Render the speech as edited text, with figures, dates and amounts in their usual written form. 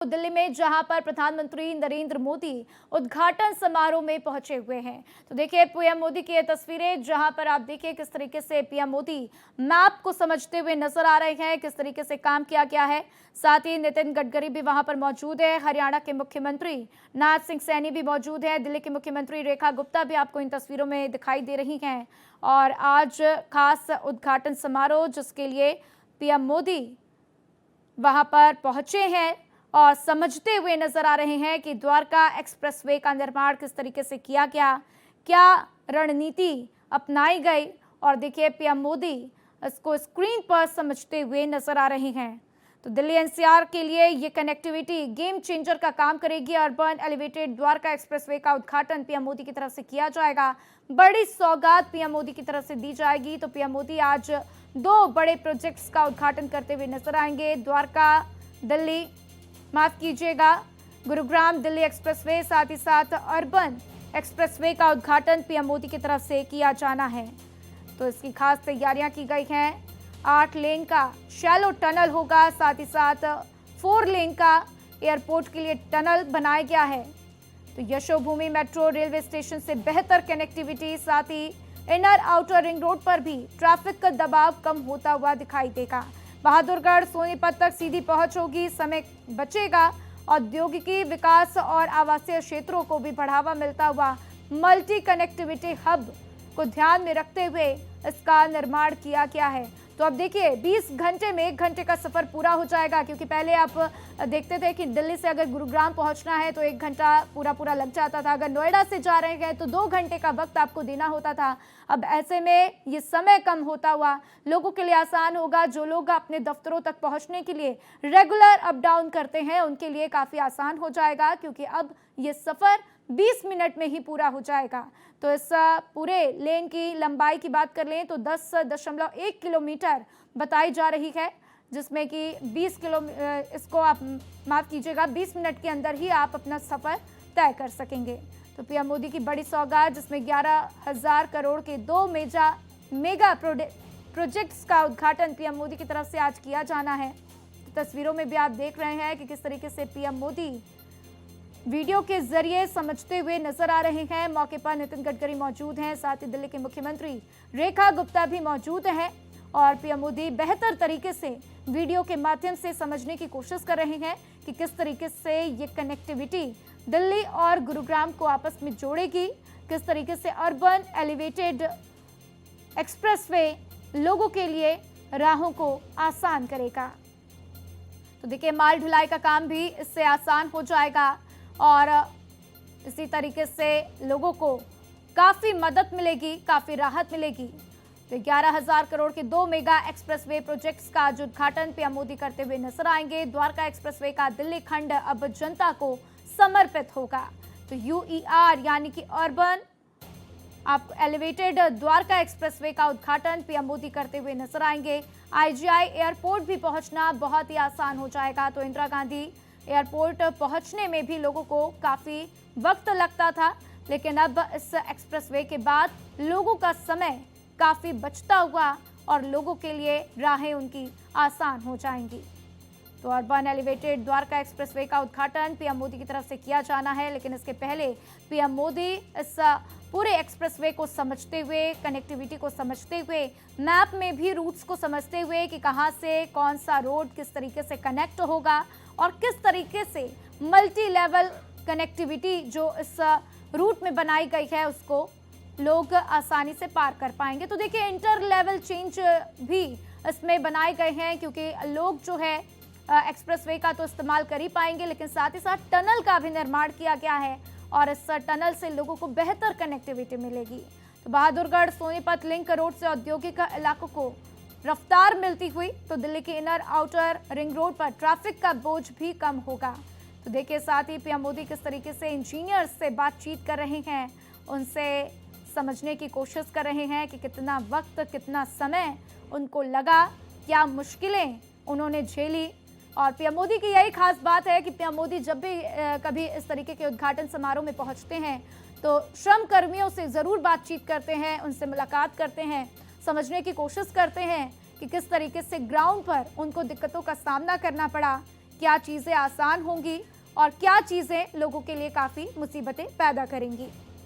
दिल्ली में जहां पर प्रधानमंत्री नरेंद्र मोदी उद्घाटन समारोह में पहुंचे हुए हैं। तो देखिए पीएम मोदी की ये तस्वीरें, जहां पर आप देखिए किस तरीके से पीएम मोदी मैप को समझते हुए नजर आ रहे हैं, किस तरीके से काम किया गया है। साथ ही नितिन गडकरी भी वहां पर मौजूद है, हरियाणा के मुख्यमंत्री नाथ सिंह सैनी भी मौजूद है, दिल्ली की मुख्यमंत्री रेखा गुप्ता भी आपको इन तस्वीरों में दिखाई दे रही हैं। और आज खास उद्घाटन समारोह जिसके लिए पीएम मोदी वहां पर पहुंचे हैं और समझते हुए नजर आ रहे हैं कि द्वारका एक्सप्रेसवे का निर्माण किस तरीके से किया गया, क्या रणनीति अपनाई गई। और देखिए पीएम मोदी इसको स्क्रीन पर समझते हुए नजर आ रहे हैं। तो दिल्ली एनसीआर के लिए ये कनेक्टिविटी गेम चेंजर का काम करेगी। अर्बन एलिवेटेड द्वारका एक्सप्रेसवे का उद्घाटन पीएम मोदी की तरफ से किया जाएगा। बड़ी सौगात पीएम मोदी की तरफ से दी जाएगी। तो पीएम मोदी आज दो बड़े प्रोजेक्ट्स का उद्घाटन करते हुए नजर आएंगे। द्वारका दिल्ली, माफ कीजिएगा, गुरुग्राम दिल्ली एक्सप्रेसवे, साथ ही साथ अर्बन एक्सप्रेसवे का उद्घाटन पीएम मोदी की तरफ से किया जाना है। तो इसकी खास तैयारियां की गई हैं। 8 लेन का शैलो टनल होगा, साथ ही साथ 4 लेन का एयरपोर्ट के लिए टनल बनाया गया है। तो यशोभूमि मेट्रो रेलवे स्टेशन से बेहतर कनेक्टिविटी, साथ ही इनर आउटर रिंग रोड पर भी ट्रैफिक का दबाव कम होता हुआ दिखाई देगा। बहादुरगढ़ सोनीपत तक सीधी पहुंच होगी, समय बचेगा। औद्योगिकी विकास और आवासीय क्षेत्रों को भी बढ़ावा मिलता हुआ मल्टी कनेक्टिविटी हब को ध्यान में रखते हुए इसका निर्माण किया गया है। तो अब देखिए 20 घंटे में 1 घंटे का सफर पूरा हो जाएगा, क्योंकि पहले आप देखते थे कि दिल्ली से अगर गुरुग्राम पहुंचना है तो 1 घंटा पूरा लग जाता था। अगर नोएडा से जा रहे हैं तो 2 घंटे का वक्त आपको देना होता था। अब ऐसे में ये समय कम होता हुआ लोगों के लिए आसान होगा। जो लोग अपने दफ्तरों तक पहुंचने के लिए रेगुलर अप डाउन करते हैं उनके लिए काफ़ी आसान हो जाएगा, क्योंकि अब ये सफ़र 20 मिनट में ही पूरा हो जाएगा। तो इस पूरे लेन की लंबाई की बात कर लें तो 10.1 किलोमीटर बताई जा रही है, जिसमें कि 20 इसको आप माफ़ कीजिएगा 20 मिनट के अंदर ही आप अपना सफ़र तय कर सकेंगे। तो पीएम मोदी की बड़ी सौगात, जिसमें 11,000 करोड़ के 2 मेगा प्रोजेक्ट्स का उद्घाटन पीएम मोदी की तरफ से आज किया जाना है। तो तस्वीरों में भी आप देख रहे हैं कि किस तरीके से पीएम मोदी वीडियो के जरिए समझते हुए नजर आ रहे हैं। मौके पर नितिन गडकरी मौजूद हैं, साथ ही दिल्ली के मुख्यमंत्री रेखा गुप्ता भी मौजूद हैं। और पीएम मोदी बेहतर तरीके से वीडियो के माध्यम से समझने की कोशिश कर रहे हैं कि किस तरीके से ये कनेक्टिविटी दिल्ली और गुरुग्राम को आपस में जोड़ेगी, किस तरीके से अर्बन एलिवेटेड एक्सप्रेसवे लोगों के लिए राहों को आसान करेगा। तो देखिए माल ढुलाई का काम भी इससे आसान हो जाएगा और इसी तरीके से लोगों को काफ़ी मदद मिलेगी, काफ़ी राहत मिलेगी। तो 11,000 करोड़ के 2 मेगा एक्सप्रेसवे प्रोजेक्ट्स का आज उद्घाटन पीएम मोदी करते हुए नजर आएंगे। द्वारका एक्सप्रेसवे का दिल्ली खंड अब जनता को समर्पित होगा। तो यूईआर यानी कि अर्बन आप एलिवेटेड द्वारका एक्सप्रेसवे का उद्घाटन पीएम मोदी करते हुए नजर आएंगे। आईजीआई एयरपोर्ट भी पहुंचना बहुत ही आसान हो जाएगा। तो इंदिरा गांधी एयरपोर्ट पहुंचने में भी लोगों को काफ़ी वक्त लगता था, लेकिन अब इस एक्सप्रेसवे के बाद लोगों का समय काफ़ी बचता हुआ और लोगों के लिए राहें उनकी आसान हो जाएंगी। तो अर्बन एलिवेटेड द्वारका एक्सप्रेसवे का उद्घाटन पीएम मोदी की तरफ से किया जाना है, लेकिन इसके पहले पीएम मोदी इस पूरे एक्सप्रेसवे को समझते हुए, कनेक्टिविटी को समझते हुए, मैप में भी रूट्स को समझते हुए कि कहां से कौन सा रोड किस तरीके से कनेक्ट होगा और किस तरीके से मल्टी लेवल कनेक्टिविटी जो इस रूट में बनाई गई है उसको लोग आसानी से पार कर पाएंगे। तो देखिए इंटर लेवल चेंज भी इसमें बनाए गए हैं, क्योंकि लोग जो है एक्सप्रेसवे का तो इस्तेमाल कर ही पाएंगे, लेकिन साथ ही साथ टनल का भी निर्माण किया गया है और इस टनल से लोगों को बेहतर कनेक्टिविटी मिलेगी। तो बहादुरगढ़ सोनीपत लिंक रोड से औद्योगिक इलाकों को रफ्तार मिलती हुई तो दिल्ली के इनर आउटर रिंग रोड पर ट्रैफिक का बोझ भी कम होगा। तो देखिए साथ ही पीएम मोदी किस तरीके से इंजीनियर्स से बातचीत कर रहे हैं, उनसे समझने की कोशिश कर रहे हैं कि कितना वक्त, कितना समय उनको लगा, क्या मुश्किलें उन्होंने झेली। और पीएम मोदी की यही खास बात है कि पीएम मोदी जब भी कभी इस तरीके के उद्घाटन समारोह में पहुंचते हैं तो श्रम कर्मियों से ज़रूर बातचीत करते हैं, उनसे मुलाकात करते हैं, समझने की कोशिश करते हैं कि किस तरीके से ग्राउंड पर उनको दिक्कतों का सामना करना पड़ा, क्या चीज़ें आसान होंगी और क्या चीज़ें लोगों के लिए काफ़ी मुसीबतें पैदा करेंगी।